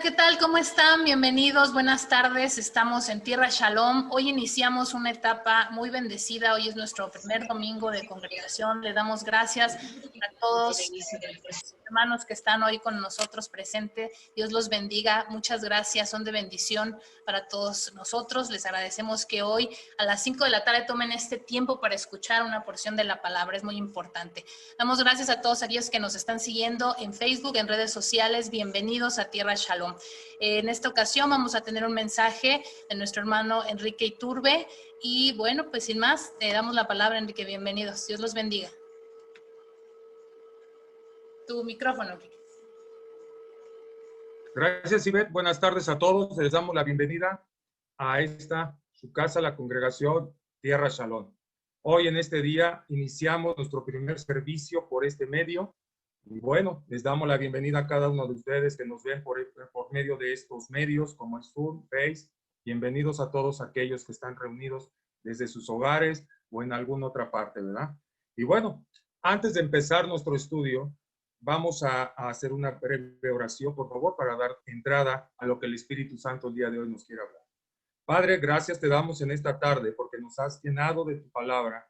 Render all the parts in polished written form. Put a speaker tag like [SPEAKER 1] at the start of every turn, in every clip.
[SPEAKER 1] ¿qué tal? ¿Cómo están? Bienvenidos, buenas tardes. Estamos en Tierra Shalom. Hoy iniciamos una etapa muy bendecida. Hoy es nuestro primer domingo de congregación. Le damos gracias a todos los hermanos que están hoy con nosotros presentes. Dios los bendiga. Muchas gracias. Son de bendición para todos nosotros. Les agradecemos que hoy a las 5 de la tarde tomen este tiempo para escuchar una porción de la palabra. Es muy importante. Damos gracias a todos aquellos que nos están siguiendo en Facebook, en redes sociales. Bienvenidos a Tierra Shalom. En esta ocasión vamos a tener un mensaje de nuestro hermano Enrique Iturbe. Y bueno, pues sin más, te damos la palabra, Enrique. Bienvenidos. Dios los bendiga. Tu micrófono, Enrique.
[SPEAKER 2] Gracias, Ivette. Buenas tardes a todos. Les damos la bienvenida a esta, su casa, la congregación Tierra Shalom. Hoy en este día iniciamos nuestro primer servicio por este medio. Y bueno, les damos la bienvenida a cada uno de ustedes que nos ven por medio de estos medios como el Zoom, Face. Bienvenidos a todos aquellos que están reunidos desde sus hogares o en alguna otra parte, ¿verdad? Y bueno, antes de empezar nuestro estudio, vamos a hacer una breve oración, por favor, para dar entrada a lo que el Espíritu Santo el día de hoy nos quiere hablar. Padre, gracias te damos en esta tarde porque nos has llenado de tu palabra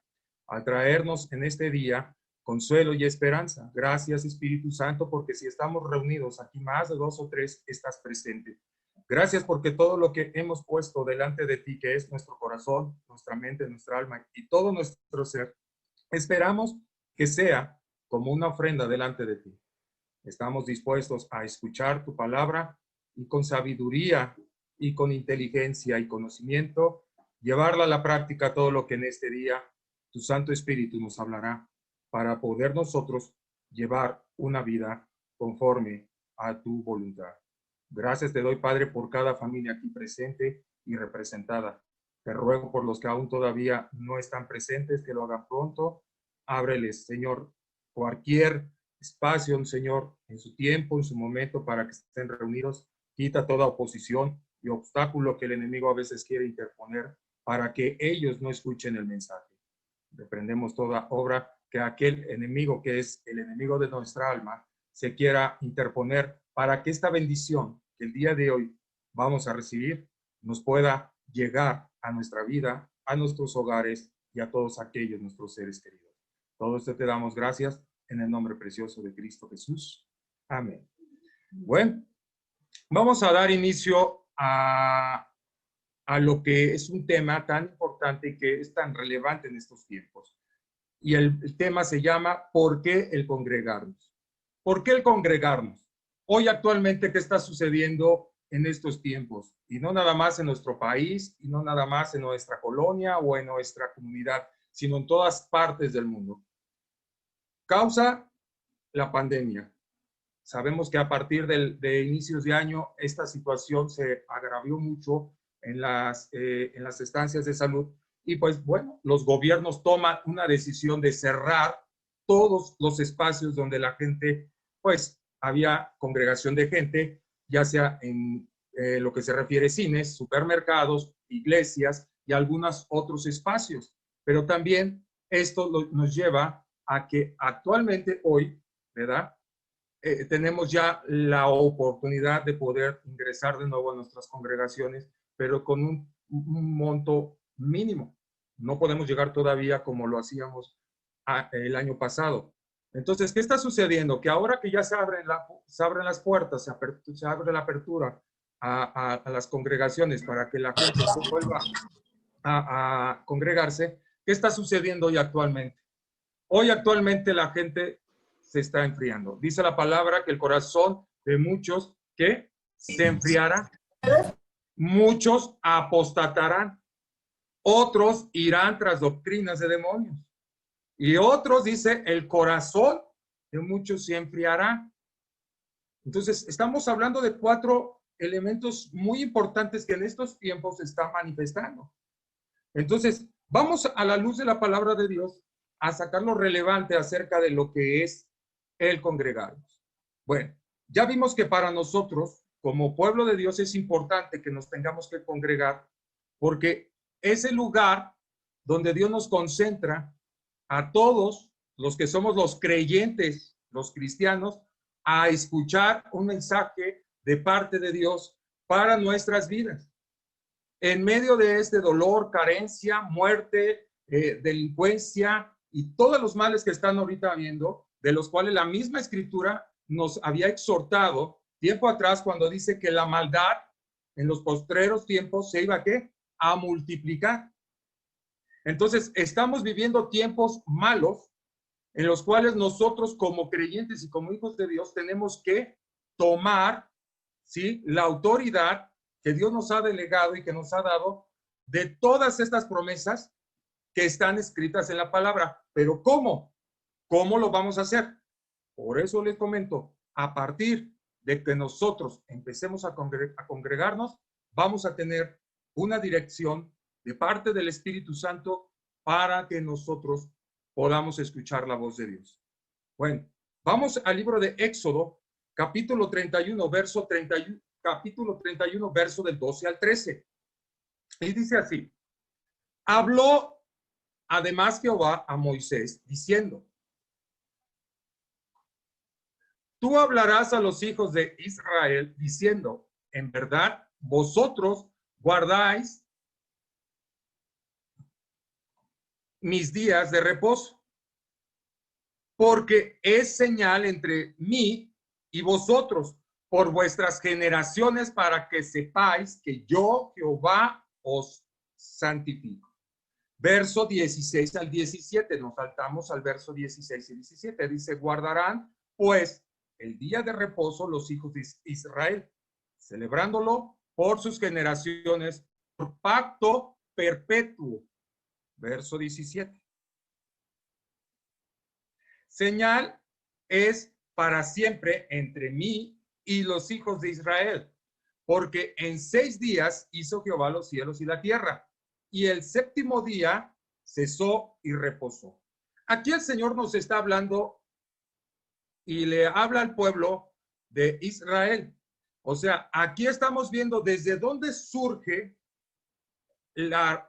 [SPEAKER 2] al traernos en este día consuelo y esperanza. Gracias, Espíritu Santo, porque si estamos reunidos aquí más de 2 o 3, estás presente. Gracias porque todo lo que hemos puesto delante de ti, que es nuestro corazón, nuestra mente, nuestra alma y todo nuestro ser, esperamos que sea como una ofrenda delante de ti. Estamos dispuestos a escuchar tu palabra y con sabiduría y con inteligencia y conocimiento, llevarla a la práctica todo lo que en este día tu Santo Espíritu nos hablará para poder nosotros llevar una vida conforme a tu voluntad. Gracias te doy, Padre, por cada familia aquí presente y representada. Te ruego por los que aún todavía no están presentes, que lo hagan pronto. Ábreles, Señor, cualquier espacio, Señor, en su tiempo, en su momento, para que estén reunidos. Quita toda oposición y obstáculo que el enemigo a veces quiere interponer para que ellos no escuchen el mensaje. Reprendemos toda obra que aquel enemigo, que es el enemigo de nuestra alma, se quiera interponer para que esta bendición que el día de hoy vamos a recibir nos pueda llegar a nuestra vida, a nuestros hogares y a todos aquellos nuestros seres queridos. Todo esto te damos gracias en el nombre precioso de Cristo Jesús. Amén. Bueno, vamos a dar inicio a lo que es un tema tan importante y que es tan relevante en estos tiempos. Y el tema se llama ¿por qué el congregarnos? ¿Por qué el congregarnos? Hoy actualmente, ¿qué está sucediendo en estos tiempos? Y no nada más en nuestro país, y no nada más en nuestra colonia o en nuestra comunidad, sino en todas partes del mundo. Causa la pandemia. Sabemos que a partir de inicios de año esta situación se agravió mucho en las estancias de salud y pues bueno, los gobiernos toman una decisión de cerrar todos los espacios donde la gente, pues había congregación de gente, ya sea en lo que se refiere a cines, supermercados, iglesias y algunos otros espacios. Pero también esto nos lleva a que actualmente hoy, ¿verdad? Tenemos ya la oportunidad de poder ingresar de nuevo a nuestras congregaciones, pero con un monto mínimo. No podemos llegar todavía como lo hacíamos el año pasado. Entonces, ¿qué está sucediendo? Que ahora que ya se abren las puertas, se abre la apertura a las congregaciones para que la gente vuelva a congregarse, ¿qué está sucediendo hoy actualmente? Hoy actualmente la gente se está enfriando. Dice la palabra que el corazón de muchos que se enfriará. Muchos apostatarán. Otros irán tras doctrinas de demonios. Y otros, dice, el corazón de muchos se enfriará. Entonces, estamos hablando de 4 elementos muy importantes que en estos tiempos se están manifestando. Entonces, vamos a la luz de la palabra de Dios a sacar lo relevante acerca de lo que es el congregarnos. Bueno, ya vimos que para nosotros, como pueblo de Dios, es importante que nos tengamos que congregar porque es el lugar donde Dios nos concentra a todos los que somos los creyentes, los cristianos, a escuchar un mensaje de parte de Dios para nuestras vidas. En medio de este dolor, carencia, muerte, delincuencia y todos los males que están ahorita viendo, de los cuales la misma Escritura nos había exhortado tiempo atrás cuando dice que la maldad en los postreros tiempos se iba ¿qué? A multiplicar. Entonces, estamos viviendo tiempos malos en los cuales nosotros como creyentes y como hijos de Dios tenemos que tomar, ¿sí?, la autoridad que Dios nos ha delegado y que nos ha dado de todas estas promesas que están escritas en la palabra. Pero ¿cómo? ¿Cómo lo vamos a hacer? Por eso les comento, a partir de que nosotros empecemos a congregarnos, vamos a tener una dirección de parte del Espíritu Santo para que nosotros podamos escuchar la voz de Dios. Bueno, vamos al libro de Éxodo, capítulo 31, verso 31, capítulo 31, verso del 12 al 13. Y dice así: habló además Jehová a Moisés diciendo: tú hablarás a los hijos de Israel diciendo, en verdad, vosotros guardáis mis días de reposo, porque es señal entre mí y vosotros por vuestras generaciones, para que sepáis que yo, Jehová, os santifico. Verso 16 al 17, nos saltamos al verso 16 y 17, dice: guardarán pues el día de reposo los hijos de Israel, celebrándolo por sus generaciones, por pacto perpetuo. Verso 17. Señal es para siempre entre mí y los hijos de Israel, porque en 6 días hizo Jehová los cielos y la tierra, y el séptimo día cesó y reposó. Aquí el Señor nos está hablando y le habla al pueblo de Israel. O sea, aquí estamos viendo desde dónde surge la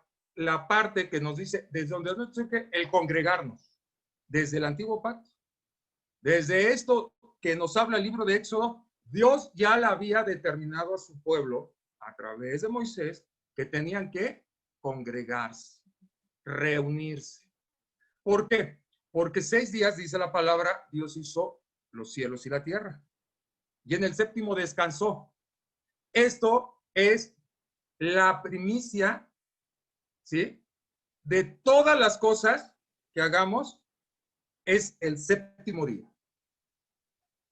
[SPEAKER 2] parte que nos dice, desde donde surge el congregarnos, desde el antiguo pacto. Desde esto que nos habla el libro de Éxodo, Dios ya la había determinado a su pueblo a través de Moisés que tenían que congregarse, reunirse. ¿Por qué? Porque 6 días, dice la palabra, Dios hizo los cielos y la tierra. Y en el séptimo descansó. Esto es la primicia, ¿sí?, de todas las cosas que hagamos, es el séptimo día.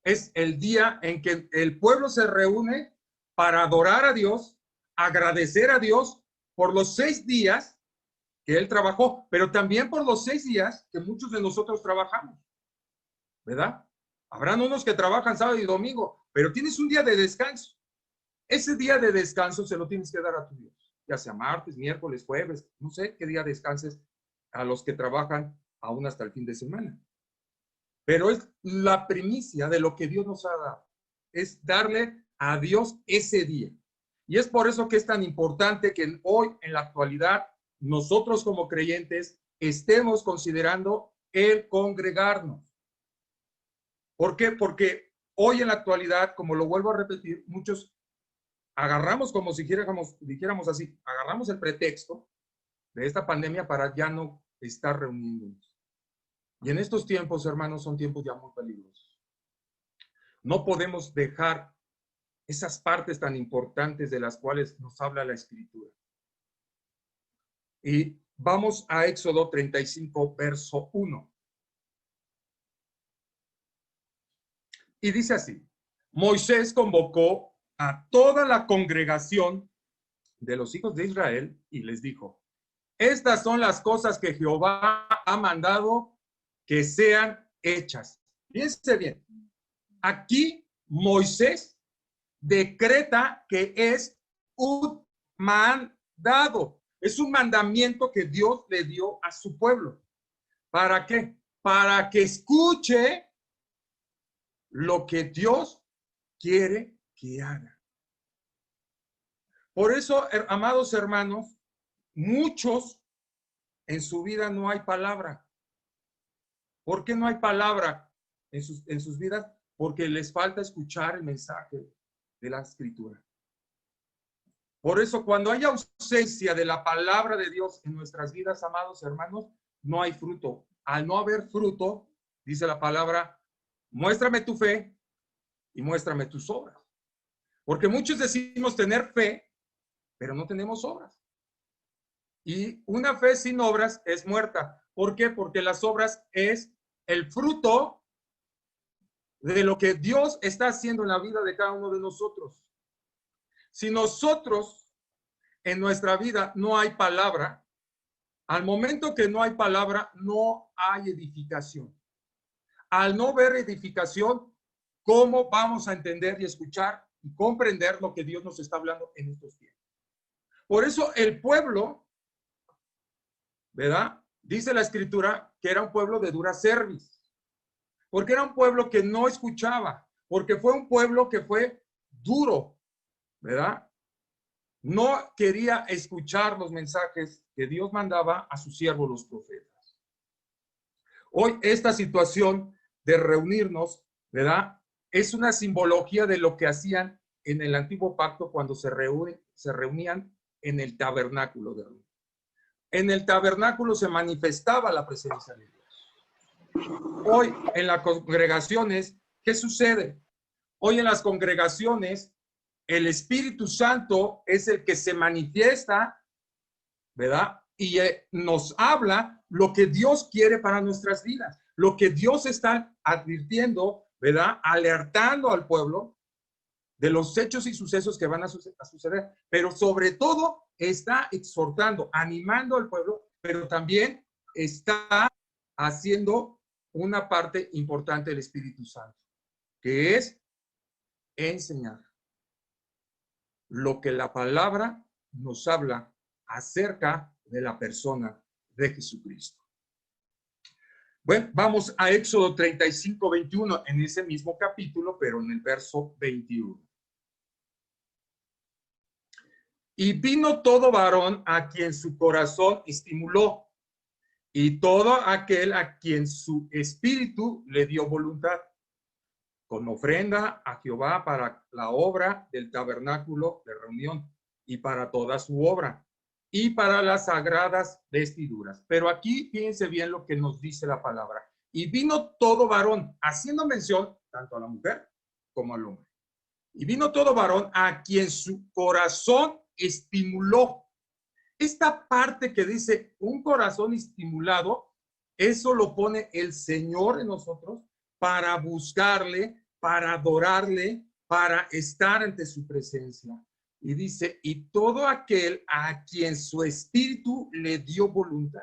[SPEAKER 2] Es el día en que el pueblo se reúne para adorar a Dios, agradecer a Dios por los 6 días que Él trabajó, pero también por los 6 días que muchos de nosotros trabajamos, ¿verdad? Habrán unos que trabajan sábado y domingo, pero tienes un día de descanso. Ese día de descanso se lo tienes que dar a tu Dios, ya sea martes, miércoles, jueves, no sé qué día descanses a los que trabajan aún hasta el fin de semana. Pero es la primicia de lo que Dios nos ha dado, es darle a Dios ese día. Y es por eso que es tan importante que hoy, en la actualidad, nosotros como creyentes estemos considerando el congregarnos. ¿Por qué? Porque hoy en la actualidad, como lo vuelvo a repetir, muchos agarramos, como si dijéramos así, agarramos el pretexto de esta pandemia para ya no estar reuniéndonos. Y en estos tiempos, hermanos, son tiempos ya muy peligrosos. No podemos dejar esas partes tan importantes de las cuales nos habla la Escritura. Y vamos a Éxodo 35, verso 1. Y dice así: Moisés convocó a toda la congregación de los hijos de Israel y les dijo: estas son las cosas que Jehová ha mandado que sean hechas. Fíjense bien, aquí Moisés decreta que es un mandado, es un mandamiento que Dios le dio a su pueblo. ¿Para qué? Para que escuche lo que Dios quiere que haga. Por eso, amados hermanos, muchos en su vida no hay palabra. ¿Por qué no hay palabra en sus vidas? Porque les falta escuchar el mensaje de la Escritura. Por eso, cuando hay ausencia de la palabra de Dios en nuestras vidas, amados hermanos, no hay fruto. Al no haber fruto, dice la palabra, muéstrame tu fe y muéstrame tus obras. Porque muchos decimos tener fe, pero no tenemos obras. Y una fe sin obras es muerta. ¿Por qué? Porque las obras es el fruto de lo que Dios está haciendo en la vida de cada uno de nosotros. Si nosotros en nuestra vida no hay palabra, al momento que no hay palabra, no hay edificación. Al no ver edificación, ¿cómo vamos a entender y escuchar y comprender lo que Dios nos está hablando en estos tiempos? Por eso el pueblo, ¿verdad? Dice la Escritura que era un pueblo de dura cerviz, porque era un pueblo que no escuchaba, porque fue un pueblo que fue duro, ¿verdad? No quería escuchar los mensajes que Dios mandaba a sus siervos los profetas. Hoy esta situación de reunirnos, ¿verdad? Es una simbología de lo que hacían en el antiguo pacto cuando se reunían en el tabernáculo de reunión. En el tabernáculo se manifestaba la presencia de Dios. Hoy en las congregaciones, ¿qué sucede? Hoy en las congregaciones, el Espíritu Santo es el que se manifiesta, ¿verdad? Y nos habla lo que Dios quiere para nuestras vidas, lo que Dios está advirtiendo, ¿verdad? Alertando al pueblo de los hechos y sucesos que van a suceder, pero sobre todo está exhortando, animando al pueblo, pero también está haciendo una parte importante del Espíritu Santo, que es enseñar lo que la palabra nos habla acerca de la persona de Jesucristo. Bueno, vamos a Éxodo 35, 21, en ese mismo capítulo, pero en el verso 21. Y vino todo varón a quien su corazón estimuló, y todo aquel a quien su espíritu le dio voluntad, con ofrenda a Jehová para la obra del tabernáculo de reunión y para toda su obra y para las sagradas vestiduras. Pero aquí fíjense bien lo que nos dice la palabra. Y vino todo varón, haciendo mención tanto a la mujer como al hombre. Y vino todo varón a quien su corazón estimuló. Esta parte que dice un corazón estimulado, eso lo pone el Señor en nosotros para buscarle, para adorarle, para estar ante su presencia. Y dice, y todo aquel a quien su espíritu le dio voluntad.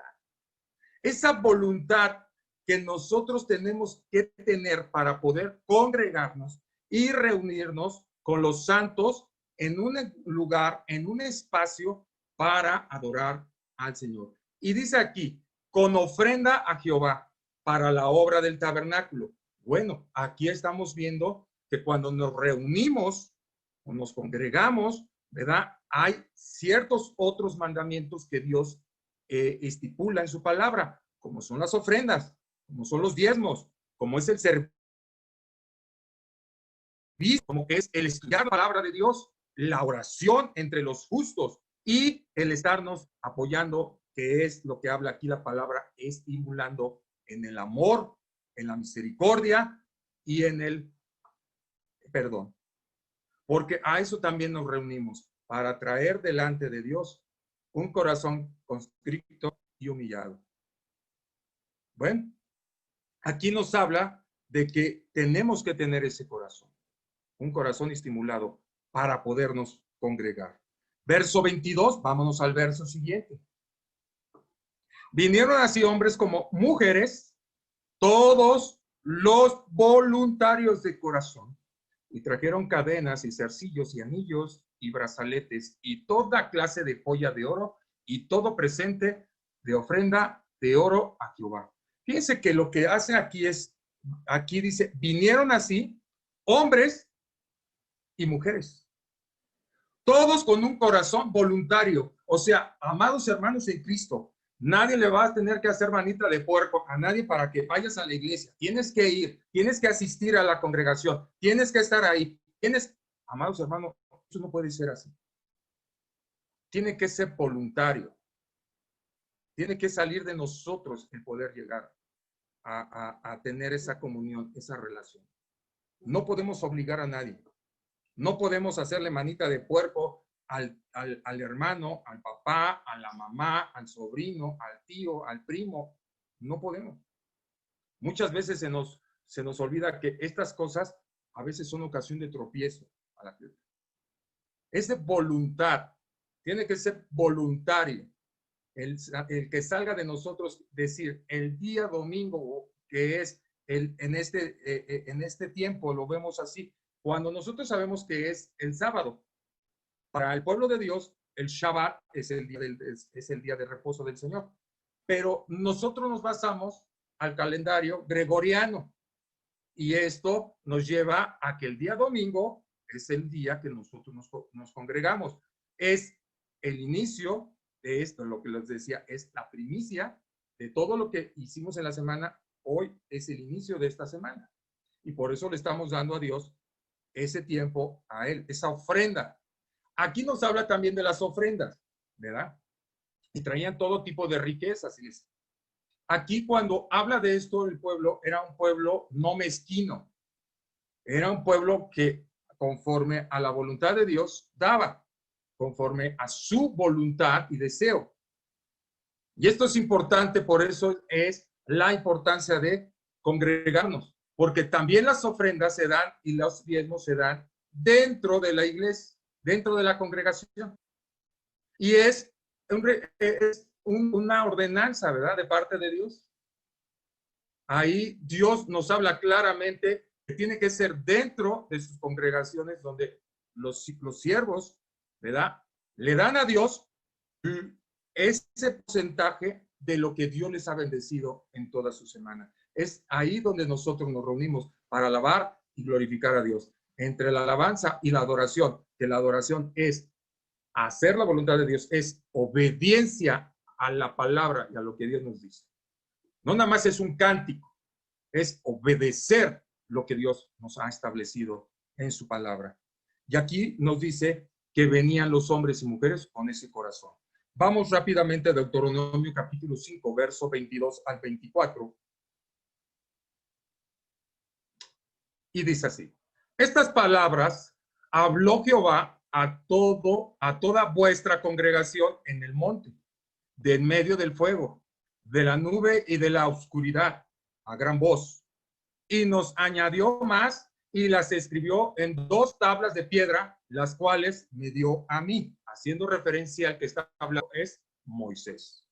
[SPEAKER 2] Esa voluntad que nosotros tenemos que tener para poder congregarnos y reunirnos con los santos en un lugar, en un espacio para adorar al Señor. Y dice aquí, con ofrenda a Jehová para la obra del tabernáculo. Bueno, aquí estamos viendo que cuando nos reunimos o nos congregamos, ¿verdad? Hay ciertos otros mandamientos que Dios estipula en su palabra, como son las ofrendas, como son los diezmos, como es el servicio, como es el estudiar la palabra de Dios, la oración entre los justos y el estarnos apoyando, que es lo que habla aquí la palabra, estimulando en el amor, en la misericordia y en el perdón. Porque a eso también nos reunimos, para traer delante de Dios un corazón constricto y humillado. Bueno, aquí nos habla de que tenemos que tener ese corazón, un corazón estimulado para podernos congregar. Verso 22, vámonos al verso siguiente. Vinieron así hombres como mujeres, todos los voluntarios de corazón, y trajeron cadenas y zarcillos y anillos y brazaletes y toda clase de joya de oro y todo presente de ofrenda de oro a Jehová. Fíjense que lo que hace aquí es, aquí dice, vinieron así hombres y mujeres, todos con un corazón voluntario. O sea, amados hermanos en Cristo, nadie le va a tener que hacer manita de puerco a nadie para que vayas a la iglesia. Tienes que ir, tienes que asistir a la congregación, tienes que estar ahí, tienes Amados hermanos, eso no puede ser así. Tiene que ser voluntario. Tiene que salir de nosotros el poder llegar a tener esa comunión, esa relación. No podemos obligar a nadie. No podemos hacerle manita de puerco al hermano, al papá, a la mamá, al sobrino, al tío, al primo. No podemos. Muchas veces se nos olvida que estas cosas a veces son ocasión de tropiezo a la gente. Es de voluntad. Tiene que ser voluntario. El que salga de nosotros decir el día domingo, que es en este tiempo, lo vemos así. Cuando nosotros sabemos que es el sábado, para el pueblo de Dios, el Shabbat es el día de reposo del Señor. Pero nosotros nos basamos al calendario gregoriano. Y esto nos lleva a que el día domingo es el día que nosotros nos congregamos. Es el inicio de esto, lo que les decía, es la primicia de todo lo que hicimos en la semana. Hoy es el inicio de esta semana. Y por eso le estamos dando a Dios ese tiempo a Él, esa ofrenda. Aquí nos habla también de las ofrendas, ¿verdad? Y traían todo tipo de riquezas. Aquí cuando habla de esto, el pueblo era un pueblo no mezquino. Era un pueblo que conforme a la voluntad de Dios daba, conforme a su voluntad y deseo. Y esto es importante, por eso es la importancia de congregarnos, porque también las ofrendas se dan y los diezmos se dan dentro de la iglesia, dentro de la congregación. Y es una ordenanza, ¿verdad?, de parte de Dios. Ahí Dios nos habla claramente que tiene que ser dentro de sus congregaciones donde los siervos, ¿verdad?, le dan a Dios ese porcentaje de lo que Dios les ha bendecido en toda su semana. Es ahí donde nosotros nos reunimos para alabar y glorificar a Dios. Entre la alabanza y la adoración, que la adoración es hacer la voluntad de Dios, es obediencia a la palabra y a lo que Dios nos dice. No nada más es un cántico, es obedecer lo que Dios nos ha establecido en su palabra. Y aquí nos dice que venían los hombres y mujeres con ese corazón. Vamos rápidamente a Deuteronomio capítulo 5, verso 22 al 24. Y dice así: estas palabras habló Jehová a toda vuestra congregación en el monte, de en medio del fuego, de la nube y de la oscuridad, a gran voz. Y nos añadió más y las escribió en 2 tablas de piedra, las cuales me dio a mí. Haciendo referencia al que está hablando es Moisés.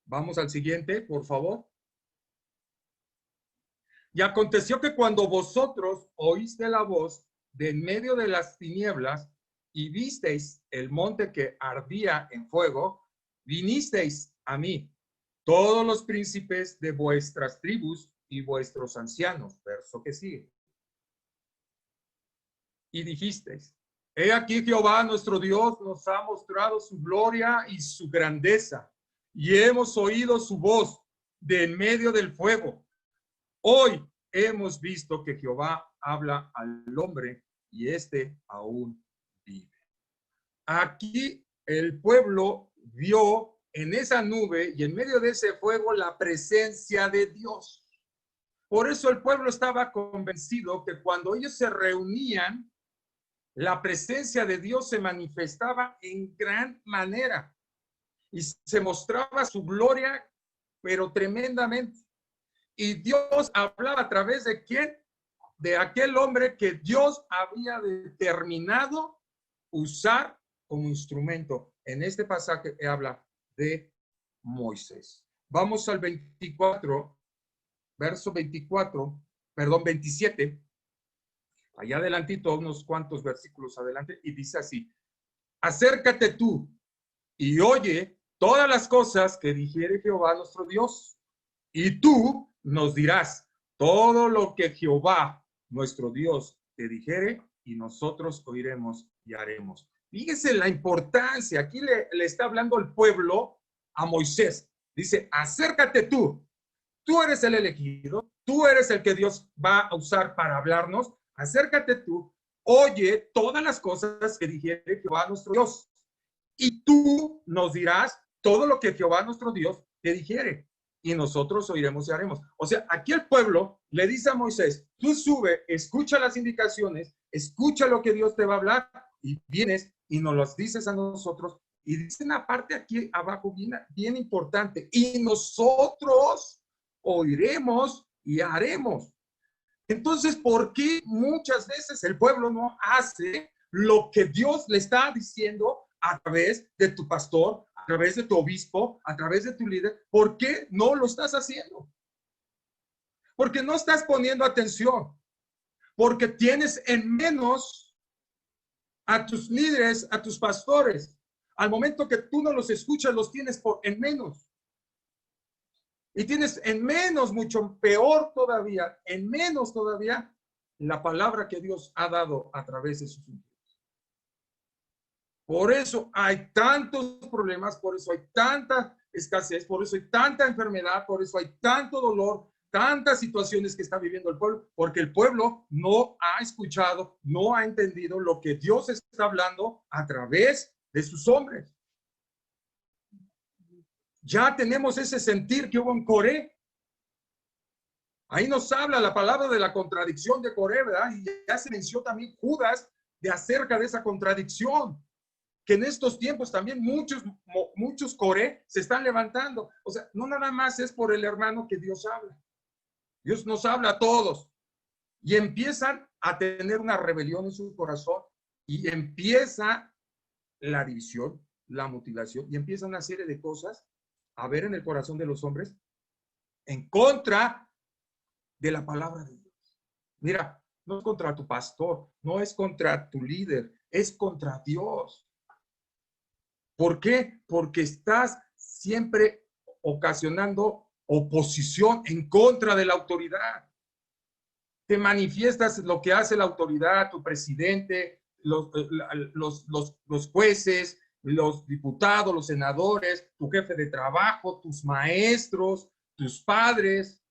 [SPEAKER 2] Vamos al siguiente, por favor. Y aconteció que cuando vosotros oíste la voz de en medio de las tinieblas y visteis el monte que ardía en fuego, vinisteis a mí, todos los príncipes de vuestras tribus y vuestros ancianos. Verso que sigue. Y dijisteis: he aquí Jehová nuestro Dios nos ha mostrado su gloria y su grandeza, y hemos oído su voz de en medio del fuego. Hoy hemos visto que Jehová habla al hombre y éste aún vive. Aquí el pueblo vio en esa nube y en medio de ese fuego la presencia de Dios. Por eso el pueblo estaba convencido que cuando ellos se reunían, la presencia de Dios se manifestaba en gran manera y se mostraba su gloria, pero tremendamente. Y Dios hablaba a través de ¿quién? De aquel hombre que Dios había determinado usar como instrumento. En este pasaje habla de Moisés. Vamos al 24, verso 27. Allá adelantito, unos cuantos versículos adelante, y dice así: acércate tú y oye todas las cosas que dijere Jehová nuestro Dios, y tú nos dirás todo lo que Jehová nuestro Dios te dijere, y nosotros oiremos y haremos. Fíjese la importancia. Aquí le está hablando el pueblo a Moisés. Dice: acércate tú. Tú eres el elegido. Tú eres el que Dios va a usar para hablarnos. Acércate tú oye todas las cosas que dijere Jehová nuestro Dios, y tú nos dirás todo lo que Jehová nuestro Dios te dijere, y nosotros oiremos y haremos. O sea, aquí el pueblo le dice a Moisés, tú sube, escucha las indicaciones, escucha lo que Dios te va a hablar, y vienes y nos las dices a nosotros. Y dice una parte aquí abajo bien, bien importante, y nosotros oiremos y haremos. Entonces, ¿por qué muchas veces el pueblo no hace lo que Dios le está diciendo a través de tu pastor, a través de tu obispo, a través de tu líder? ¿Por qué no lo estás haciendo? Porque no estás poniendo atención, porque tienes en menos a tus líderes, a tus pastores. Al momento que tú no los escuchas, los tienes en menos. Y tienes en menos, mucho peor todavía, en menos todavía, la palabra que Dios ha dado a través de sus hijos. Por eso hay tantos problemas, por eso hay tanta escasez, por eso hay tanta enfermedad, por eso hay tanto dolor, tantas situaciones que está viviendo el pueblo, porque el pueblo no ha escuchado, no ha entendido lo que Dios está hablando a través de sus hombres. Ya tenemos ese sentir que hubo en Coré. Ahí nos habla la palabra de la contradicción de Coré, ¿verdad? Y ya se mencionó también Judas de acerca de esa contradicción, que en estos tiempos también muchos Coré se están levantando. O sea, no nada más es por el hermano que Dios habla. Dios nos habla a todos. Y empiezan a tener una rebelión en su corazón y empieza la división, la mutilación, y empieza una serie de cosas a ver en el corazón de los hombres en contra de la palabra de Dios. Mira, no es contra tu pastor, no es contra tu líder, es contra Dios. ¿Por qué? Porque estás siempre ocasionando oposición en contra de la autoridad. Te manifiestas lo que hace la autoridad, tu presidente, los jueces, los diputados, los senadores, tu jefe de trabajo, tus maestros, tus padres,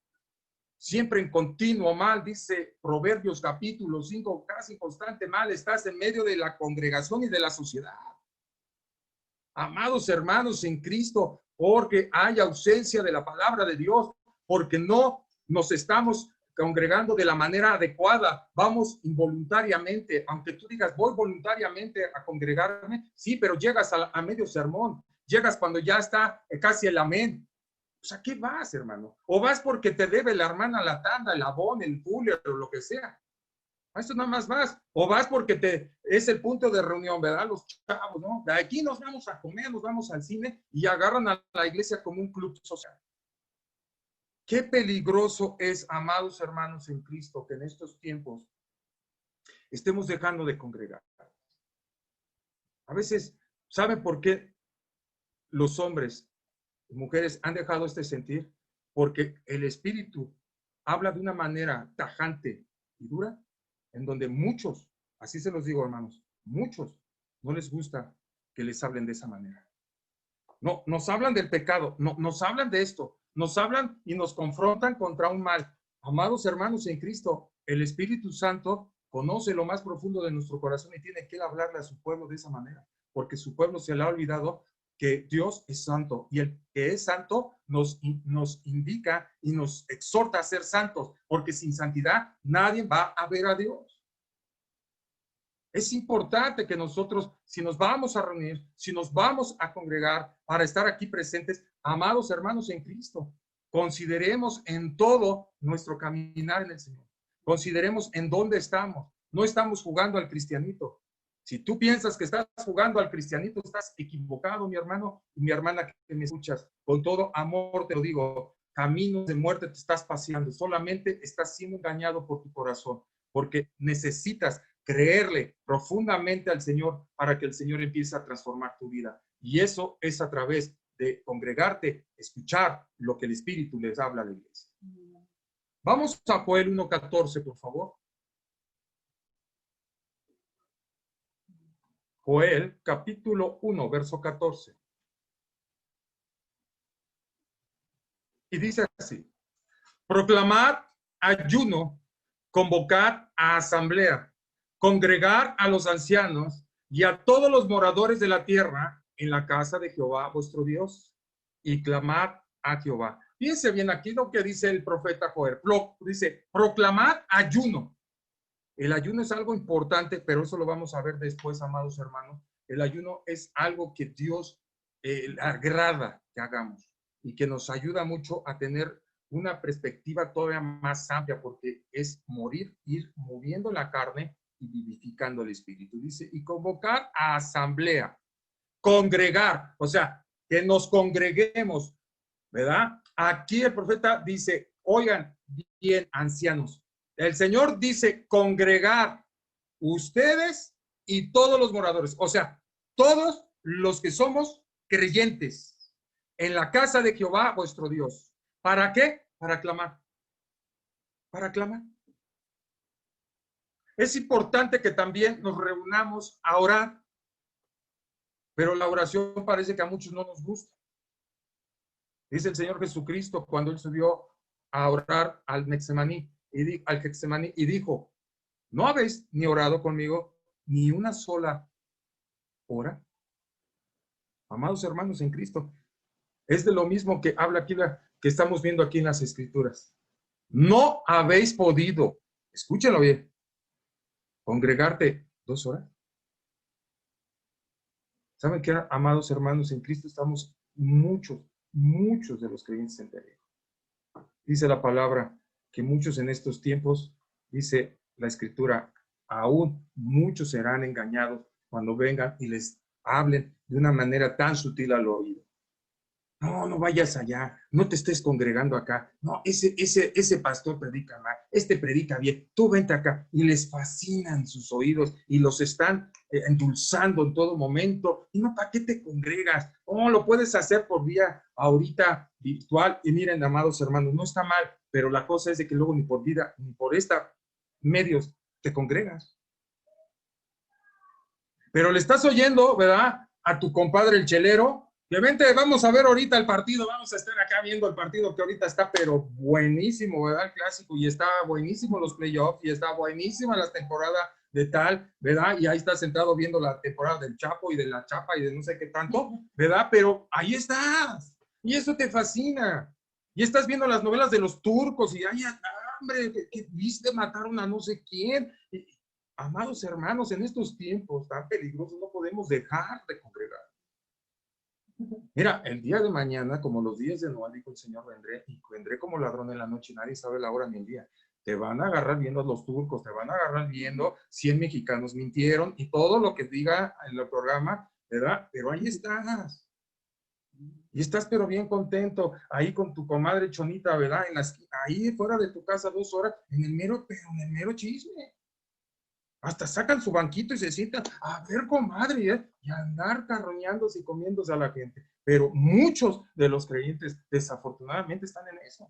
[SPEAKER 2] siempre en continuo mal, dice Proverbios capítulo 5, casi constante mal, estás en medio de la congregación y de la sociedad. Amados hermanos en Cristo, porque hay ausencia de la palabra de Dios, porque no nos estamos congregando de la manera adecuada, vamos involuntariamente, aunque tú digas voy voluntariamente a congregarme, sí, pero llegas a medio sermón, llegas cuando ya está casi el amén. O sea, ¿qué vas, hermano? O vas porque te debe la hermana la tanda, el abón, el fuller o lo que sea. A eso nada más vas. O vas porque es el punto de reunión, ¿verdad? Los chavos, ¿no? De aquí nos vamos a comer, nos vamos al cine y agarran a la iglesia como un club social. Qué peligroso es, amados hermanos en Cristo, que en estos tiempos estemos dejando de congregar. A veces, ¿saben por qué los hombres y mujeres han dejado este sentir? Porque el Espíritu habla de una manera tajante y dura, en donde muchos, así se los digo, hermanos, muchos no les gusta que les hablen de esa manera. No, nos hablan del pecado, no, nos hablan de esto, nos hablan y nos confrontan contra un mal. Amados hermanos en Cristo, el Espíritu Santo conoce lo más profundo de nuestro corazón y tiene que hablarle a su pueblo de esa manera, porque su pueblo se le ha olvidado que Dios es santo y el que es santo nos indica y nos exhorta a ser santos, porque sin santidad nadie va a ver a Dios. Es importante que nosotros, si nos vamos a reunir, si nos vamos a congregar para estar aquí presentes, amados hermanos en Cristo, consideremos en todo nuestro caminar en el Señor. Consideremos en dónde estamos. No estamos jugando al cristianito. Si tú piensas que estás jugando al cristianito, estás equivocado, mi hermano y mi hermana que me escuchas. Con todo amor te lo digo, caminos de muerte te estás paseando. Solamente estás siendo engañado por tu corazón, porque necesitas creerle profundamente al Señor para que el Señor empiece a transformar tu vida. Y eso es a través de congregarte, escuchar lo que el Espíritu les habla a la iglesia. Vamos a Joel 1:14, por favor. Joel, capítulo 1, verso 14. Y dice así: proclamad ayuno, convocad a asamblea, congregar a los ancianos y a todos los moradores de la tierra en la casa de Jehová vuestro Dios y clamad a Jehová. Fíjense bien aquí lo que dice el profeta Joel. Dice, proclamad ayuno. El ayuno es algo importante, pero eso lo vamos a ver después, amados hermanos. El ayuno es algo que Dios le agrada que hagamos y que nos ayuda mucho a tener una perspectiva todavía más amplia, porque es morir, ir moviendo la carne y vivificando el espíritu. Dice, y convocar a asamblea, congregar, o sea, que nos congreguemos, ¿verdad? Aquí el profeta dice, oigan bien, ancianos. El Señor dice congregar ustedes y todos los moradores, o sea, todos los que somos creyentes en la casa de Jehová vuestro Dios. ¿Para qué? Para clamar. Para clamar. Es importante que también nos reunamos a orar, pero la oración parece que a muchos no nos gusta. Dice el Señor Jesucristo cuando Él subió a orar al Getsemaní y dijo, ¿no habéis ni orado conmigo ni una sola hora? Amados hermanos en Cristo, es de lo mismo que habla aquí, que estamos viendo aquí en las Escrituras. No habéis podido, escúchenlo bien, congregarte 2 horas. ¿Saben qué, amados hermanos en Cristo? Estamos muchos de los creyentes en peligro. Dice la palabra que muchos en estos tiempos, dice la Escritura, aún muchos serán engañados cuando vengan y les hablen de una manera tan sutil al oído. No, no vayas allá, no te estés congregando acá. No, ese pastor predica mal, este predica bien, tú vente acá. Y les fascinan sus oídos y los están endulzando en todo momento. Y no, ¿para qué te congregas? Oh, lo puedes hacer por vía ahorita virtual. Y miren, amados hermanos, no está mal, pero la cosa es de que luego ni por vida, ni por esta medios te congregas. Pero le estás oyendo, ¿verdad? A tu compadre el chelero. Obviamente vamos a ver ahorita el partido, vamos a estar acá viendo el partido que ahorita está, pero buenísimo, ¿verdad? El clásico, y está buenísimo los playoffs, y está buenísima la temporada de tal, ¿verdad? Y ahí está sentado viendo la temporada del Chapo y de la Chapa y de no sé qué tanto, ¿verdad? Pero ahí estás, y eso te fascina. Y estás viendo las novelas de los turcos, y ay, hombre, que viste mataron a no sé quién. Y, amados hermanos, en estos tiempos tan peligrosos no podemos dejar de congregar. Mira, el día de mañana, como los días de Noah, dijo el Señor, vendré como ladrón en la noche, nadie sabe la hora ni el día. Te van a agarrar viendo a los turcos, te van a agarrar viendo 100 mexicanos mintieron y todo lo que diga en el programa, ¿verdad? Pero ahí estás. Y estás pero bien contento, ahí con tu comadre Chonita, ¿verdad? Ahí fuera de tu casa 2 horas, en el mero chisme. Hasta sacan su banquito y se sientan a ver, comadre, y andar carroñándose y comiéndose a la gente. Pero muchos de los creyentes desafortunadamente están en eso.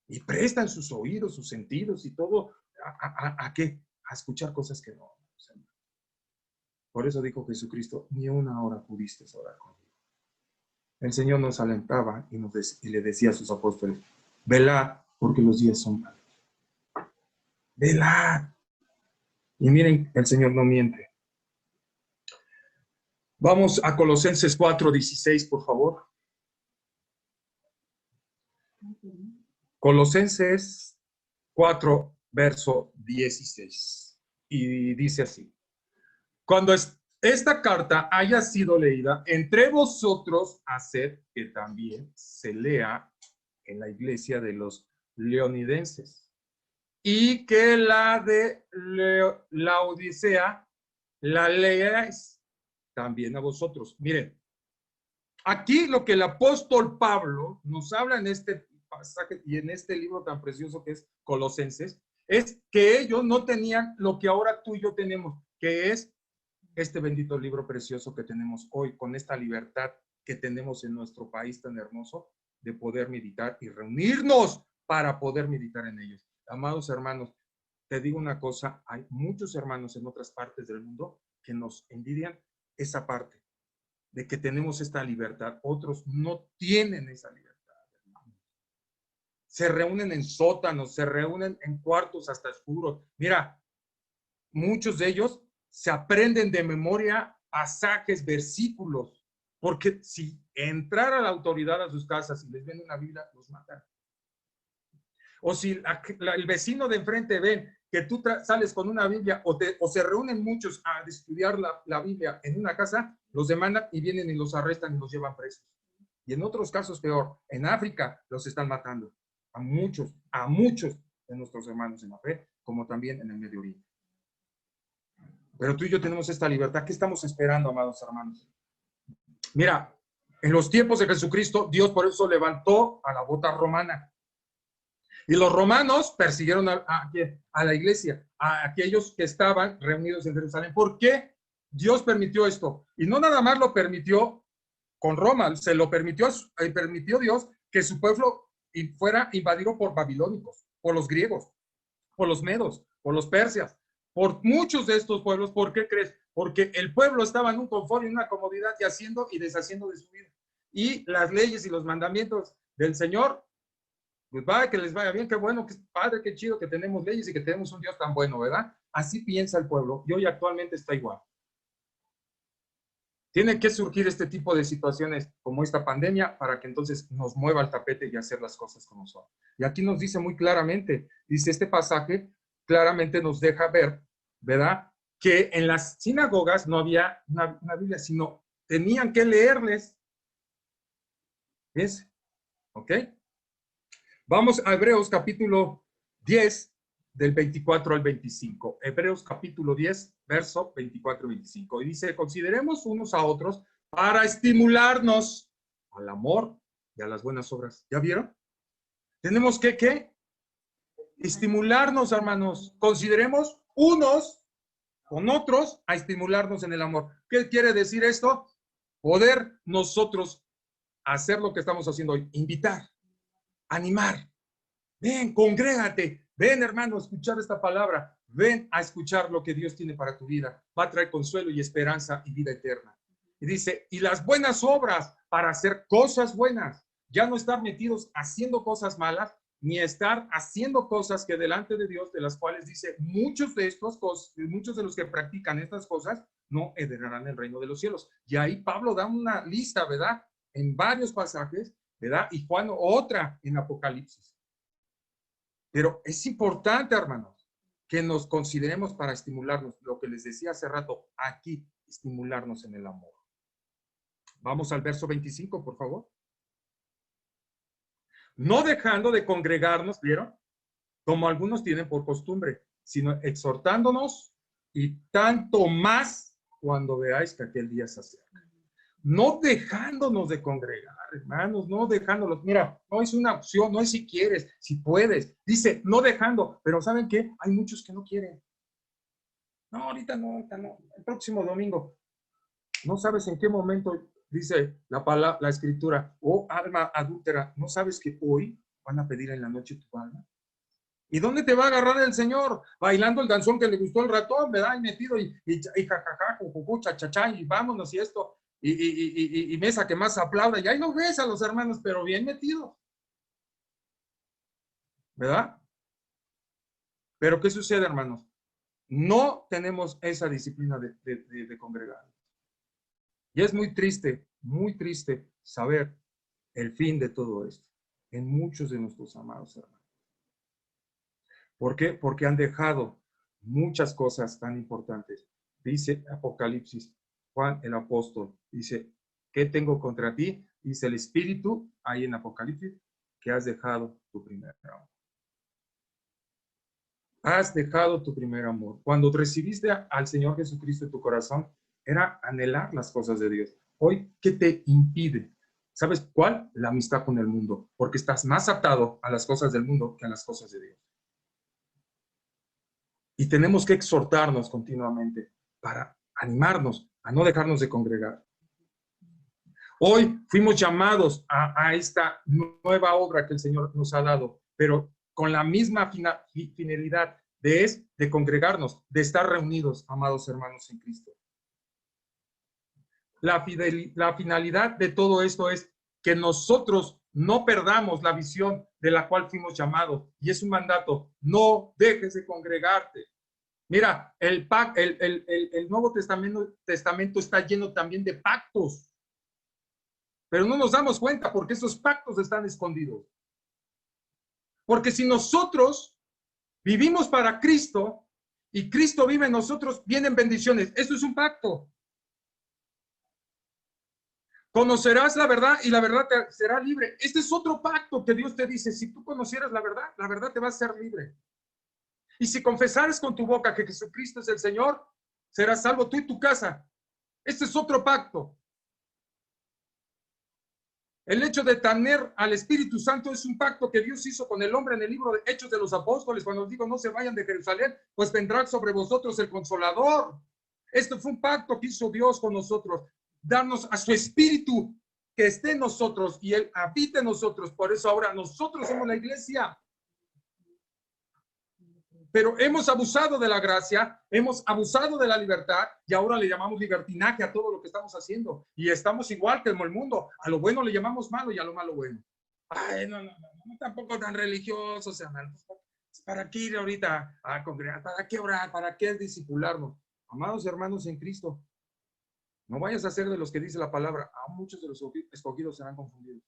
[SPEAKER 2] Y prestan sus oídos, sus sentidos y todo, ¿a qué? A escuchar cosas que no. Por eso dijo Jesucristo, ni una hora pudiste orar conmigo. El Señor nos alentaba y le decía a sus apóstoles, velad, porque los días son malos. Velad. Y miren, el Señor no miente. Vamos a Colosenses 4:16, por favor. Colosenses 4, verso 16. Y dice así. Cuando esta carta haya sido leída, entre vosotros haced que también se lea en la iglesia de los leonidenses. Y que la de Laodicea la leáis también a vosotros. Miren, aquí lo que el apóstol Pablo nos habla en este pasaje y en este libro tan precioso que es Colosenses, es que ellos no tenían lo que ahora tú y yo tenemos, que es este bendito libro precioso que tenemos hoy, con esta libertad que tenemos en nuestro país tan hermoso de poder meditar y reunirnos para poder meditar en ellos. Amados hermanos, te digo una cosa, hay muchos hermanos en otras partes del mundo que nos envidian esa parte de que tenemos esta libertad. Otros no tienen esa libertad, hermanos. Se reúnen en sótanos, se reúnen en cuartos hasta oscuros. Mira, muchos de ellos se aprenden de memoria pasajes, versículos, porque si entrara la autoridad a sus casas y les ven una Biblia, los matan. O si el vecino de enfrente ven que tú sales con una Biblia o se reúnen muchos a estudiar la Biblia en una casa, los demandan y vienen y los arrestan y los llevan presos. Y en otros casos peor, en África los están matando a muchos de nuestros hermanos en la fe, como también en el Medio Oriente. Pero tú y yo tenemos esta libertad. ¿Qué estamos esperando, amados hermanos? Mira, en los tiempos de Jesucristo, Dios por eso levantó a la bota romana. Y los romanos persiguieron a la iglesia, a aquellos que estaban reunidos en Jerusalén. ¿Por qué Dios permitió esto? Y no nada más lo permitió con Roma, se lo permitió Dios que su pueblo fuera invadido por babilónicos, por los griegos, por los medos, por los persias, por muchos de estos pueblos. ¿Por qué crees? Porque el pueblo estaba en un confort y en una comodidad y haciendo y deshaciendo de su vida. Y las leyes y los mandamientos del Señor, pues vaya que les vaya bien, qué bueno, qué padre, qué chido que tenemos leyes y que tenemos un Dios tan bueno, ¿verdad? Así piensa el pueblo y hoy actualmente está igual. Tiene que surgir este tipo de situaciones como esta pandemia para que entonces nos mueva el tapete y hacer las cosas como son. Y aquí nos dice muy claramente, dice este pasaje, claramente nos deja ver, ¿verdad? Que en las sinagogas no había una Biblia, sino tenían que leerles. ¿Ves? ¿Ok? Vamos a Hebreos capítulo 10, del 24 al 25. Hebreos capítulo 10, verso 24 y 25. Y dice, consideremos unos a otros para estimularnos al amor y a las buenas obras. ¿Ya vieron? Tenemos que, ¿qué? Estimularnos, hermanos. Consideremos unos con otros a estimularnos en el amor. ¿Qué quiere decir esto? Poder nosotros hacer lo que estamos haciendo hoy. Invitar, animar. Ven, congrégate. Ven, hermano, a escuchar esta palabra. Ven a escuchar lo que Dios tiene para tu vida. Va a traer consuelo y esperanza y vida eterna. Y dice, y las buenas obras para hacer cosas buenas. Ya no estar metidos haciendo cosas malas, ni estar haciendo cosas que delante de Dios, de las cuales dice, muchos de los que practican estas cosas, no heredarán el reino de los cielos. Y ahí Pablo da una lista, ¿verdad? En varios pasajes, ¿verdad? Y Juan otra en Apocalipsis. Pero es importante, hermanos, que nos consideremos para estimularnos, lo que les decía hace rato, aquí, estimularnos en el amor. Vamos al verso 25, por favor. No dejando de congregarnos, ¿vieron? Como algunos tienen por costumbre, sino exhortándonos y tanto más cuando veáis que aquel día se acerca. No dejándonos de congregar, hermanos, no dejándolos. Mira, no es una opción, no es si quieres, si puedes. Dice, no dejando, pero ¿saben qué? Hay muchos que no quieren. No, ahorita no, el próximo domingo. No sabes en qué momento dice la escritura, oh alma adúltera, ¿no sabes que hoy van a pedir en la noche tu alma? ¿Y dónde te va a agarrar el Señor? Bailando el danzón que le gustó el ratón, ¿verdad? Y metido y jajaja, jujuju, chachachá, y vámonos y esto. Y mesa que más aplauda, y ahí lo ves a los hermanos, pero bien metidos, ¿verdad? Pero ¿qué sucede, hermanos? No tenemos esa disciplina de congregar. Y es muy triste saber el fin de todo esto en muchos de nuestros amados hermanos. ¿Por qué? Porque han dejado muchas cosas tan importantes. Dice Apocalipsis, Juan el apóstol, dice, ¿qué tengo contra ti? Dice el Espíritu, ahí en Apocalipsis, que has dejado tu primer amor. Has dejado tu primer amor. Cuando recibiste al Señor Jesucristo en tu corazón, era anhelar las cosas de Dios. Hoy, ¿qué te impide? ¿Sabes cuál? La amistad con el mundo, porque estás más atado a las cosas del mundo que a las cosas de Dios. Y tenemos que exhortarnos continuamente para animarnos a no dejarnos de congregar. Hoy fuimos llamados a esta nueva obra que el Señor nos ha dado, pero con la misma finalidad de congregarnos, de estar reunidos, amados hermanos en Cristo. La finalidad de todo esto es que nosotros no perdamos la visión de la cual fuimos llamados. Y es un mandato, no dejes de congregarte. Mira, el Nuevo Testamento está lleno también de pactos. Pero no nos damos cuenta porque esos pactos están escondidos. Porque si nosotros vivimos para Cristo y Cristo vive en nosotros, vienen bendiciones. Esto es un pacto. Conocerás la verdad y la verdad te será libre. Este es otro pacto que Dios te dice. Si tú conocieras la verdad te va a hacer libre. Y si confesares con tu boca que Jesucristo es el Señor, serás salvo tú y tu casa. Este es otro pacto. El hecho de tener al Espíritu Santo es un pacto que Dios hizo con el hombre en el libro de Hechos de los Apóstoles, cuando digo no se vayan de Jerusalén, pues vendrá sobre vosotros el Consolador. Esto fue un pacto que hizo Dios con nosotros, darnos a su Espíritu que esté en nosotros y Él habite en nosotros. Por eso ahora nosotros somos la iglesia. Pero hemos abusado de la gracia, hemos abusado de la libertad y ahora le llamamos libertinaje a todo lo que estamos haciendo. Y estamos igual que en el mundo. A lo bueno le llamamos malo y a lo malo bueno. Ay, no, tampoco tan religiosos, hermanos. ¿Para qué ir ahorita a congregar? ¿Para qué orar? ¿Para qué discipularnos? Amados hermanos en Cristo, no vayas a ser de los que dice la palabra. A muchos de los escogidos serán confundidos.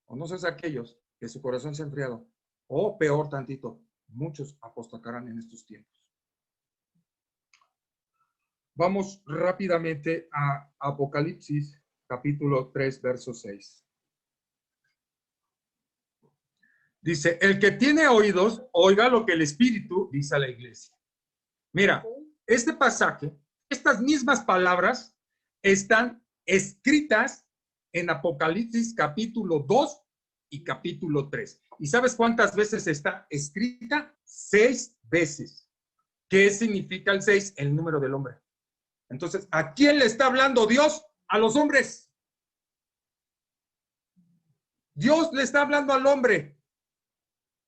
[SPEAKER 2] O no seas aquellos que su corazón se ha enfriado. O peor tantito, muchos apostatarán en estos tiempos. Vamos rápidamente a Apocalipsis, capítulo 3, verso 6. Dice, el que tiene oídos, oiga lo que el Espíritu dice a la iglesia. Mira, este pasaje, estas mismas palabras están escritas en Apocalipsis, capítulo 2 y capítulo 3. ¿Y sabes cuántas veces está escrita? 6 veces. ¿Qué significa el 6? El número del hombre. Entonces, ¿a quién le está hablando Dios? A los hombres. Dios le está hablando al hombre.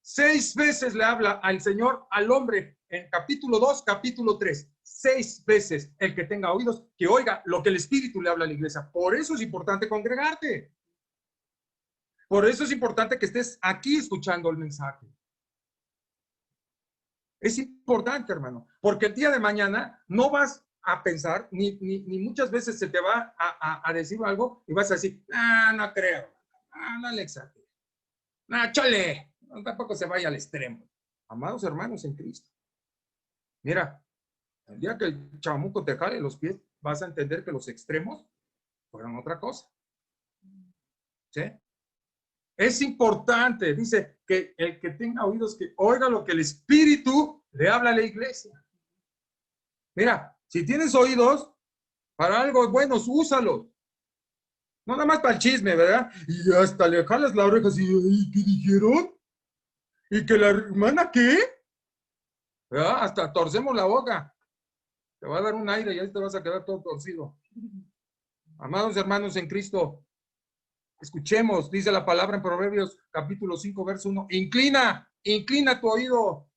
[SPEAKER 2] 6 veces le habla al Señor al hombre en capítulo 2, capítulo 3. 6 veces. El que tenga oídos, que oiga lo que el Espíritu le habla a la iglesia. Por eso es importante congregarte. Por eso es importante que estés aquí escuchando el mensaje. Es importante, hermano, porque el día de mañana no vas a pensar, ni muchas veces se te va a decir algo y vas a decir, no creo, no le exagero, chale, no, tampoco se vaya al extremo. Amados hermanos en Cristo, mira, el día que el chamuco te jale los pies, vas a entender que los extremos fueron otra cosa. ¿Sí? Es importante, dice, que el que tenga oídos, que oiga lo que el Espíritu le habla a la iglesia. Mira, si tienes oídos, para algo bueno, úsalos. No nada más para el chisme, ¿verdad? Y hasta le jalas la oreja así, ¿y qué dijeron? ¿Y que la hermana qué? ¿Verdad? Hasta torcemos la boca. Te va a dar un aire y ahí te vas a quedar todo torcido. Amados hermanos en Cristo, escuchemos, dice la palabra en Proverbios capítulo 5, verso 1. Inclina tu oído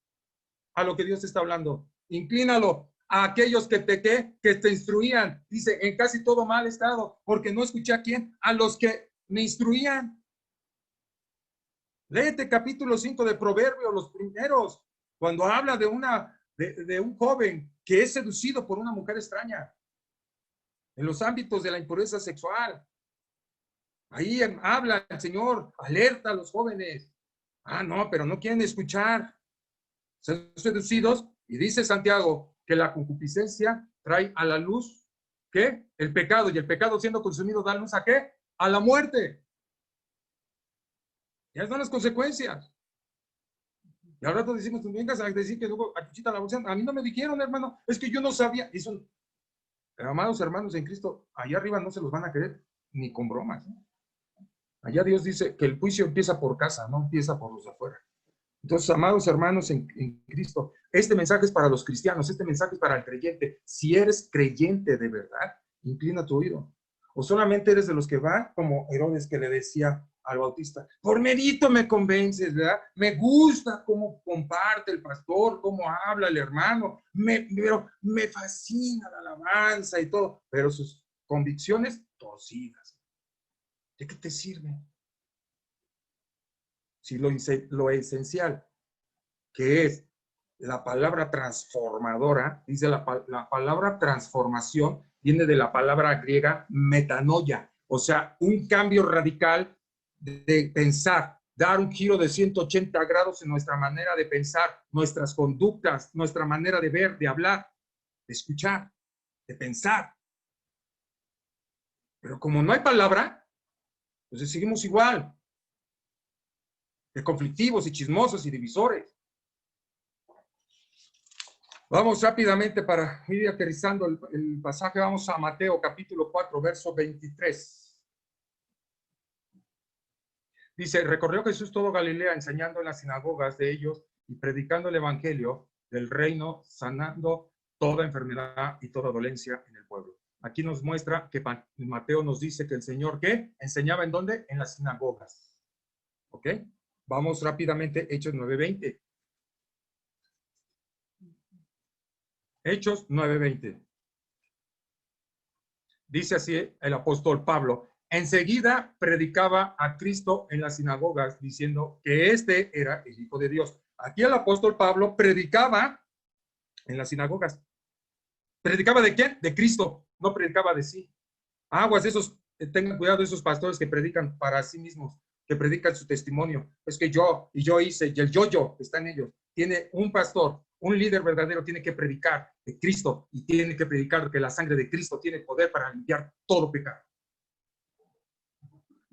[SPEAKER 2] a lo que Dios te está hablando. Inclínalo a aquellos que te instruían. Dice, en casi todo mal estado, porque no escuché a quién, a los que me instruían. Léete capítulo 5 de Proverbios, los primeros, cuando habla de un joven que es seducido por una mujer extraña, en los ámbitos de la impureza sexual. Ahí habla el Señor, alerta a los jóvenes. No, pero no quieren escuchar. Son seducidos, y dice Santiago que la concupiscencia trae a la luz, ¿qué? El pecado, y el pecado siendo consumido da luz ¿a qué? A la muerte. Ya están las consecuencias. Y al rato decimos, tú vengas a decir que luego a Chuchita la bolsa. A mí no me dijeron, hermano, es que yo no sabía. Eso, amados hermanos en Cristo, allá arriba no se los van a creer ni con bromas. Allá Dios dice que el juicio empieza por casa, no empieza por los de afuera. Entonces, amados hermanos en Cristo, este mensaje es para los cristianos, este mensaje es para el creyente. Si eres creyente de verdad, inclina tu oído. O solamente eres de los que van como Herodes, que le decía al Bautista, por mérito me convences, ¿verdad? Me gusta cómo comparte el pastor, cómo habla el hermano, pero me fascina la alabanza y todo, pero sus convicciones torcidas. ¿De qué te sirve? Si lo esencial, que es la palabra transformadora, dice la palabra transformación, viene de la palabra griega metanoia, o sea, un cambio radical de pensar, dar un giro de 180 grados en nuestra manera de pensar, nuestras conductas, nuestra manera de ver, de hablar, de escuchar, de pensar. Pero como no hay palabra, pues seguimos igual, de conflictivos y chismosos y divisores. Vamos rápidamente para ir aterrizando el pasaje. Vamos a Mateo capítulo 4, verso 23. Dice, recorrió Jesús todo Galilea, enseñando en las sinagogas de ellos y predicando el evangelio del reino, sanando toda enfermedad y toda dolencia en el pueblo. Aquí nos muestra que Mateo nos dice que el Señor, ¿qué? Enseñaba ¿en dónde? En las sinagogas. ¿Ok? Vamos rápidamente, Hechos 9:20. Hechos 9:20. Dice así el apóstol Pablo, enseguida predicaba a Cristo en las sinagogas diciendo que este era el Hijo de Dios. Aquí el apóstol Pablo predicaba en las sinagogas. ¿Predicaba de quién? De Cristo, no predicaba de sí. Aguas, tengan cuidado de esos pastores que predican para sí mismos, que predican su testimonio. Es que yo hice, y el yo está en ellos. Tiene un pastor, un líder verdadero, tiene que predicar de Cristo y tiene que predicar que la sangre de Cristo tiene poder para limpiar todo pecado.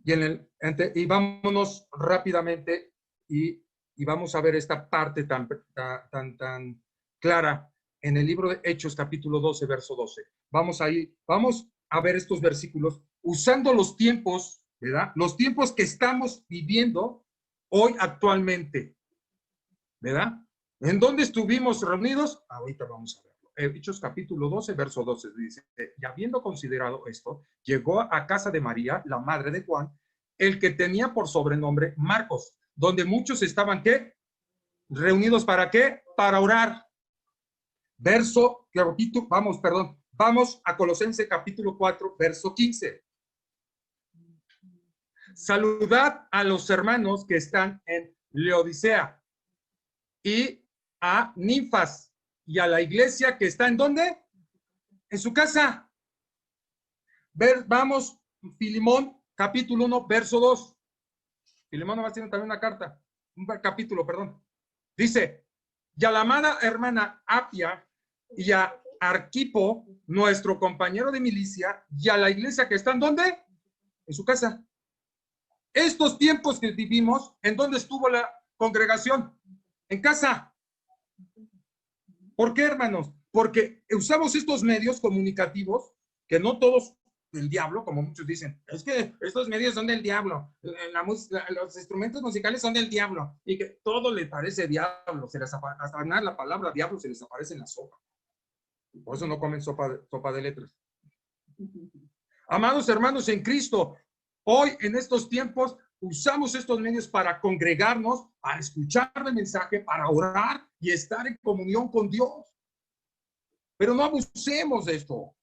[SPEAKER 2] Y vámonos rápidamente y vamos a ver esta parte tan clara en el libro de Hechos, capítulo 12, verso 12. Vamos a ver estos versículos usando los tiempos, ¿verdad? Los tiempos que estamos viviendo hoy actualmente, ¿verdad? ¿En dónde estuvimos reunidos? Ahorita vamos a verlo. Hechos capítulo 12, verso 12 dice, y habiendo considerado esto, llegó a casa de María, la madre de Juan, el que tenía por sobrenombre Marcos, donde muchos estaban, ¿qué? Reunidos ¿para qué? Para orar. Vamos a Colosenses capítulo 4, verso 15. Saludad a los hermanos que están en Laodicea y a Ninfas y a la iglesia que está ¿en dónde? En su casa. Vamos, Filemón, capítulo 1, verso 2. Filemón va haciendo también una carta, un capítulo, perdón. Dice, y a la amada hermana Apia y a Arquipo, nuestro compañero de milicia, y a la iglesia que está ¿en dónde? En su casa. Estos tiempos que vivimos, ¿en dónde estuvo la congregación? En casa. ¿Por qué, hermanos? Porque usamos estos medios comunicativos, que no todos del diablo, como muchos dicen. Es que estos medios son del diablo. Los instrumentos musicales son del diablo. Y que todo le parece diablo. Hasta la palabra diablo se les aparece en la sopa. Por eso no comen sopa de letras. Amados hermanos en Cristo, hoy en estos tiempos usamos estos medios para congregarnos, para escuchar el mensaje, para orar y estar en comunión con Dios. Pero no abusemos de esto.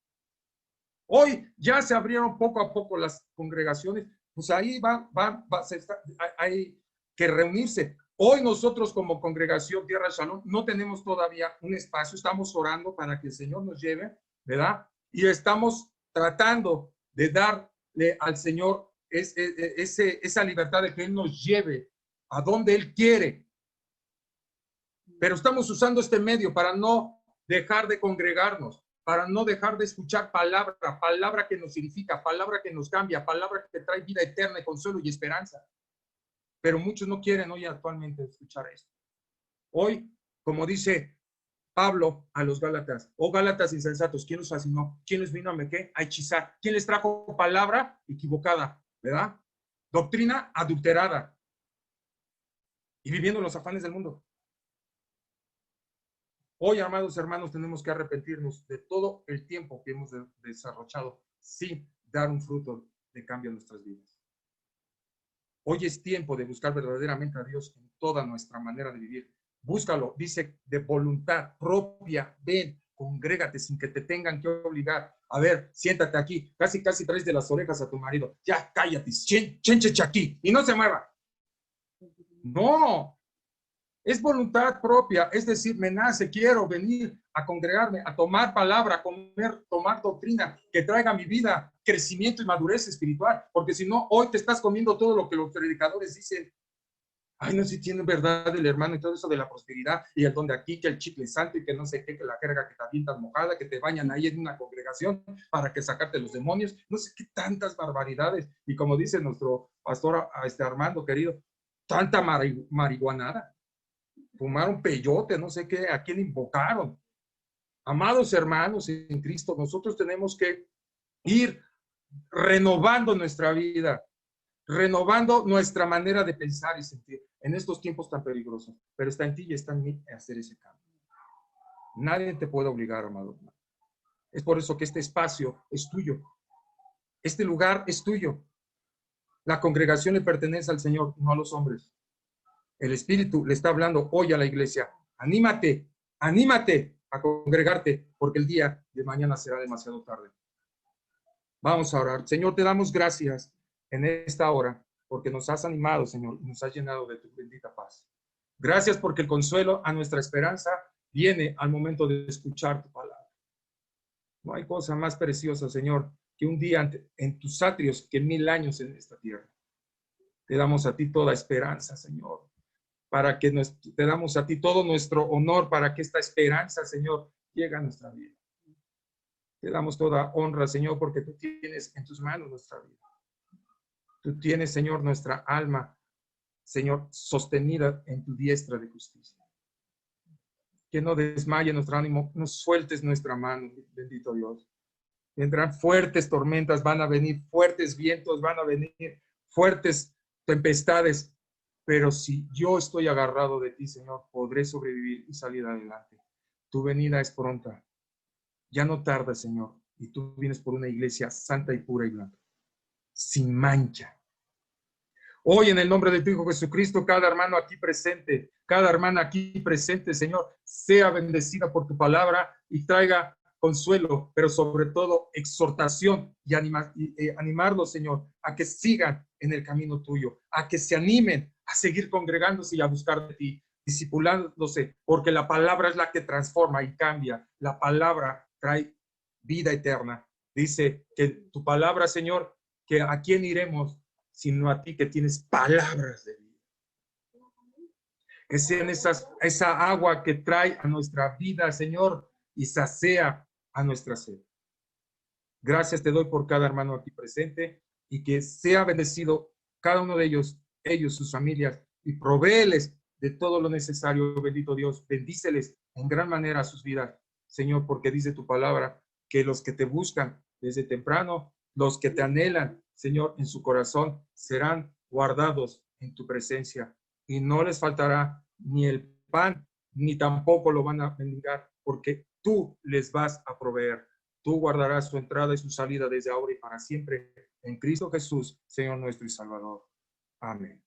[SPEAKER 2] Hoy ya se abrieron poco a poco las congregaciones, pues ahí hay que reunirse. Hoy nosotros como congregación Tierra Shalom no tenemos todavía un espacio, estamos orando para que el Señor nos lleve, ¿verdad? Y estamos tratando de darle al Señor esa libertad de que Él nos lleve a donde Él quiere. Pero estamos usando este medio para no dejar de congregarnos, para no dejar de escuchar palabra que nos edifica, palabra que nos cambia, palabra que trae vida eterna y consuelo y esperanza. Pero muchos no quieren hoy actualmente escuchar esto. Hoy, como dice Pablo a los Gálatas, oh Gálatas insensatos, ¿quién los fascinó? ¿Quién les vino a hechizar? ¿Quién les trajo palabra equivocada? ¿Verdad? Doctrina adulterada. Y viviendo los afanes del mundo. Hoy, amados hermanos, tenemos que arrepentirnos de todo el tiempo que hemos desarrollado sin dar un fruto de cambio en nuestras vidas. Hoy es tiempo de buscar verdaderamente a Dios en toda nuestra manera de vivir. Búscalo, dice, de voluntad propia. Ven, congrégate sin que te tengan que obligar. A ver, siéntate aquí. Casi traes de las orejas a tu marido. Ya, cállate, chéncheche aquí y no se mueva. No. Es voluntad propia, es decir, me nace, quiero venir a congregarme, a tomar palabra, a comer, tomar doctrina que traiga a mi vida crecimiento y madurez espiritual, porque si no, hoy te estás comiendo todo lo que los predicadores dicen. Ay, no sé si tienen verdad el hermano y todo eso de la prosperidad y el don de aquí, que el chicle santo y que no sé qué, que la jerga que te avientas mojada, que te bañan ahí en una congregación para que sacarte los demonios, no sé qué tantas barbaridades. Y como dice nuestro pastor Armando querido, tanta marihuanada. Fumaron peyote, no sé qué, a quién invocaron. Amados hermanos en Cristo, nosotros tenemos que ir renovando nuestra vida, renovando nuestra manera de pensar y sentir en estos tiempos tan peligrosos. Pero está en ti y está en mí hacer ese cambio. Nadie te puede obligar, amado. Es por eso que este espacio es tuyo. Este lugar es tuyo. La congregación le pertenece al Señor, no a los hombres. El Espíritu le está hablando hoy a la iglesia. Anímate, anímate a congregarte, porque el día de mañana será demasiado tarde. Vamos a orar. Señor, te damos gracias en esta hora, porque nos has animado, Señor, y nos has llenado de tu bendita paz. Gracias porque el consuelo a nuestra esperanza viene al momento de escuchar tu palabra. No hay cosa más preciosa, Señor, que un día en tus atrios que 1000 años en esta tierra. Te damos a ti toda esperanza, Señor, para que te damos a ti todo nuestro honor, para que esta esperanza, Señor, llegue a nuestra vida. Te damos toda honra, Señor, porque tú tienes en tus manos nuestra vida. Tú tienes, Señor, nuestra alma, Señor, sostenida en tu diestra de justicia. Que no desmaye nuestro ánimo, no sueltes nuestra mano, bendito Dios. Vendrán fuertes tormentas, van a venir fuertes vientos, van a venir fuertes tempestades, pero si yo estoy agarrado de ti, Señor, podré sobrevivir y salir adelante. Tu venida es pronta. Ya no tarda, Señor, y tú vienes por una iglesia santa y pura y blanca, sin mancha. Hoy, en el nombre de tu Hijo Jesucristo, cada hermano aquí presente, cada hermana aquí presente, Señor, sea bendecida por tu palabra y traiga consuelo, pero sobre todo exhortación y animarlos, Señor, a que sigan en el camino tuyo, a que se animen a seguir congregándose y a buscar de ti, discipulándose, porque la palabra es la que transforma y cambia. La palabra trae vida eterna. Dice que tu palabra, Señor, que a quién iremos sino a ti, que tienes palabras de vida. Que sean esa agua que trae a nuestra vida, Señor, y sacea a nuestra sed. Gracias te doy por cada hermano aquí presente y que sea bendecido cada uno de ellos, sus familias, y provéeles de todo lo necesario, bendito Dios. Bendíceles en gran manera a sus vidas, Señor, porque dice tu palabra que los que te buscan desde temprano, los que te anhelan, Señor, en su corazón, serán guardados en tu presencia y no les faltará ni el pan, ni tampoco lo van a mendigar, porque tú les vas a proveer. Tú guardarás su entrada y su salida desde ahora y para siempre en Cristo Jesús, Señor nuestro y Salvador. Amén.